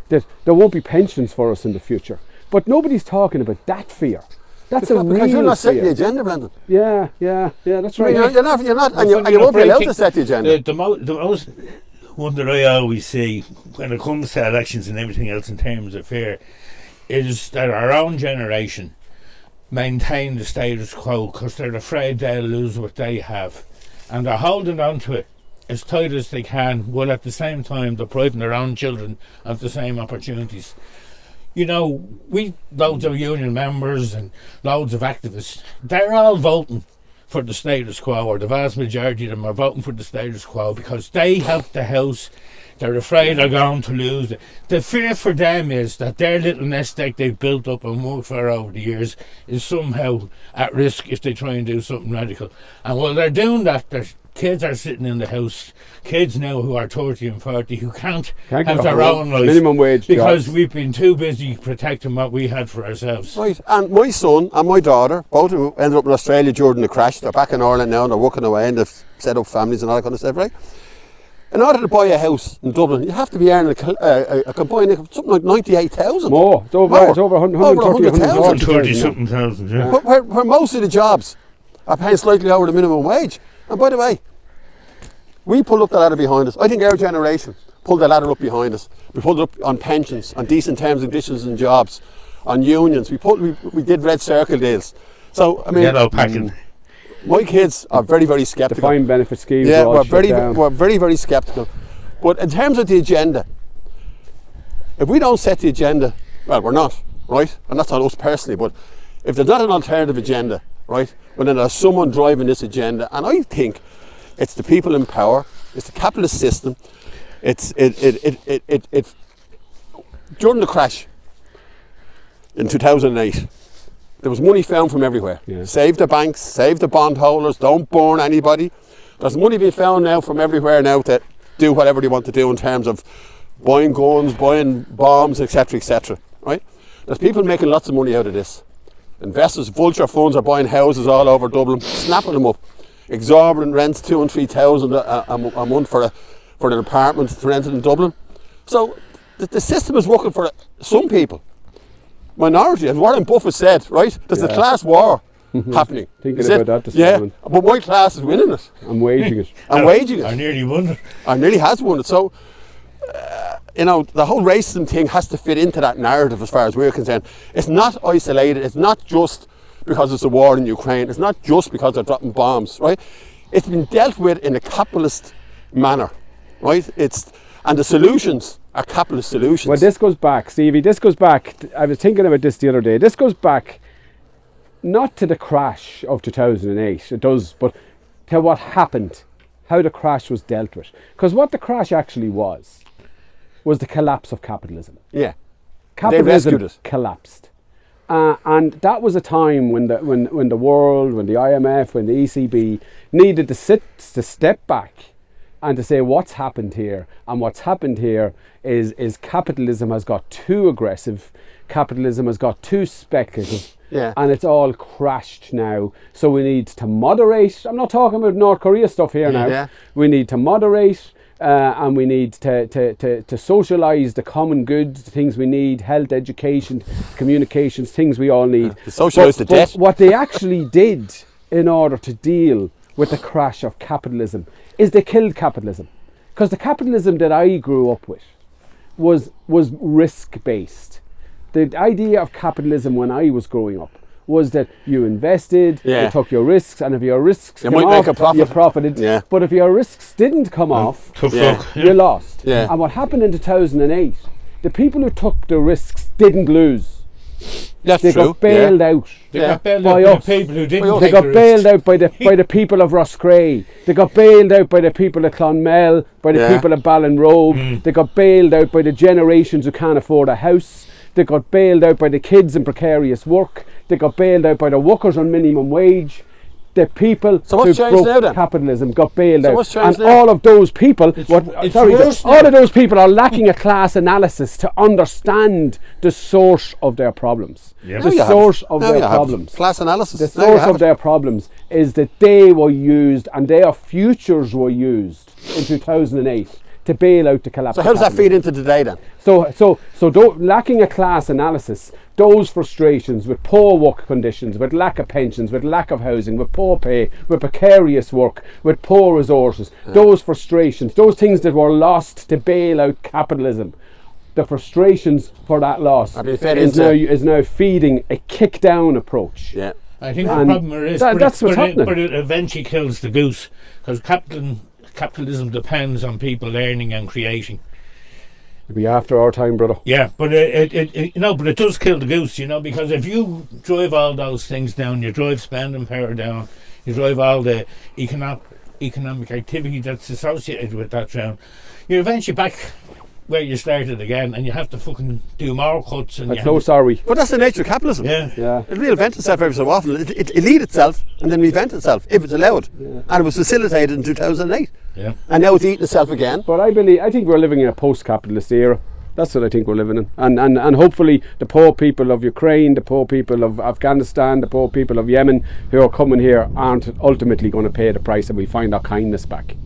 that there won't be pensions for us in the future. But nobody's talking about that fear. That's a real because you're not setting the fear. agenda, Brendan. Yeah, that's right. You're not, and you won't be allowed to set the agenda. The most one that I always see when it comes to elections and everything else in terms of fear is that our own generation maintain the status quo because they're afraid they'll lose what they have, and they're holding on to it as tight as they can, while at the same time depriving their own children of the same opportunities. You know, we loads of union members and loads of activists, they're all voting for the status quo, or the vast majority of them are voting for the status quo because they have the house. They're afraid they're going to lose it. The fear for them is that their little nest egg they've built up and worked for over the years is somehow at risk if they try and do something radical. And while they're doing that, their kids are sitting in the house. Kids now who are 30 and 40 who can't have their own life. Minimum wage because jobs. we've been too busy protecting what we had for ourselves. Right, and my son and my daughter, both who ended up in Australia during the crash, they're back in Ireland now and they're working away and they've set up families and all that kind of stuff, right? In order to buy a house in Dublin, you have to be earning a combined income of something like 98,000. More. It's over 130 something thousand, yeah. Where most of the jobs are paying slightly over the minimum wage. And by the way, we pulled up the ladder behind us. I think our generation pulled the ladder up behind us. We pulled it up on pensions, on decent terms and conditions and jobs, on unions. We did red circle deals. So, I mean, Yellow packing. My kids are very, very sceptical. Defined benefit schemes. Yeah, we're very, very sceptical. But in terms of the agenda, if we don't set the agenda, well, we're not, right? And that's not us personally, but if there's not an alternative agenda, right, well, then there's someone driving this agenda, and I think it's the people in power, it's the capitalist system, it's during the crash in 2008, there was money found from everywhere. Yeah. Save the banks, save the bondholders, don't burn anybody. There's money being found now from everywhere now to do whatever they want to do in terms of buying guns, buying bombs, etc., right? There's people making lots of money out of this. Investors, vulture funds are buying houses all over Dublin, snapping them up. Exorbitant rents, 2,000 and 3,000 a month for an apartment to rent in Dublin. So the system is working for some people. Minority, as Warren Buffett said, right? There's a class war happening. Thinking about that this morning. But my class is winning it. I'm waging it. I'm waging it. I nearly won it. I nearly has won it. So, the whole racism thing has to fit into that narrative as far as we're concerned. It's not isolated. It's not just because it's a war in Ukraine. It's not just because they're dropping bombs, right? It's been dealt with in a capitalist manner, right? And the solutions are capitalist solutions. Well, this goes back, Stevie, I was thinking about this the other day. This goes back not to the crash of 2008, it does, but to what happened, how the crash was dealt with. Because what the crash actually was the collapse of capitalism. Yeah. Capitalism collapsed. And that was a time when the world, when the IMF, when the ECB needed to step back and to say what's happened here. And what's happened here is capitalism has got too aggressive, capitalism has got too speculative, and it's all crashed now. So we need to moderate. I'm not talking about North Korea stuff here now. Yeah. We need to moderate. And we need to socialise the common goods, the things we need, health, education, communications, things we all need. To socialise the debt. But what they actually did in order to deal with the crash of capitalism is they killed capitalism. Because the capitalism that I grew up with was risk-based. The idea of capitalism when I was growing up was that you invested, you took your risks, and if your risks came off, you profited. Yeah. But if your risks didn't come off, you lost. Yeah. And what happened in 2008, the people who took the risks didn't lose. That's they true. got bailed out. They got bailed by out by us. the people who didn't They take got the bailed risks. out by the people of Roscrea. They got bailed out by the people of Clonmel, by the people of Ballinrobe. They got bailed out by the generations who can't afford a house. They got bailed out by the kids in precarious work. They got bailed out by the workers on minimum wage. the people So what's who changed broke now then? capitalism got bailed So out. what's changed And now? all of those people, it's all worse of those people are lacking a class analysis to understand the source of their problems. Yeah. The Now you have source it. of Now you their have it. problems. Class analysis. The Now you source have of it. their problems is that they were used and their futures were used in 2008 to bail out the collapse. So of how does that capitalism. feed into today then? Lacking a class analysis, those frustrations with poor work conditions, with lack of pensions, with lack of housing, with poor pay, with precarious work, with poor resources, those frustrations, those things that were lost to bail out capitalism, the frustrations for that loss Are being fed is into- now feeding a kick down approach. Yeah. I think the And problem is that's what's happening. but it eventually kills the goose, because capitalism depends on people learning and creating. It'll be after our time, brother. Yeah, but but it does kill the goose, because if you drive all those things down, you drive spending power down, you drive all the economic activity that's associated with that down, you're eventually back where you started again, and you have to fucking do more cuts. And That's no sorry. But that's the nature of capitalism. yeah. Yeah. It reinvents itself every so often. It'll eat itself and then reinvent itself if it's allowed. And it was facilitated in 2008. Yeah. And now it's eating itself again. But I think we're living in a post-capitalist era. That's what I think we're living in. And hopefully the poor people of Ukraine, the poor people of Afghanistan, the poor people of Yemen who are coming here aren't ultimately going to pay the price, and we find our kindness back.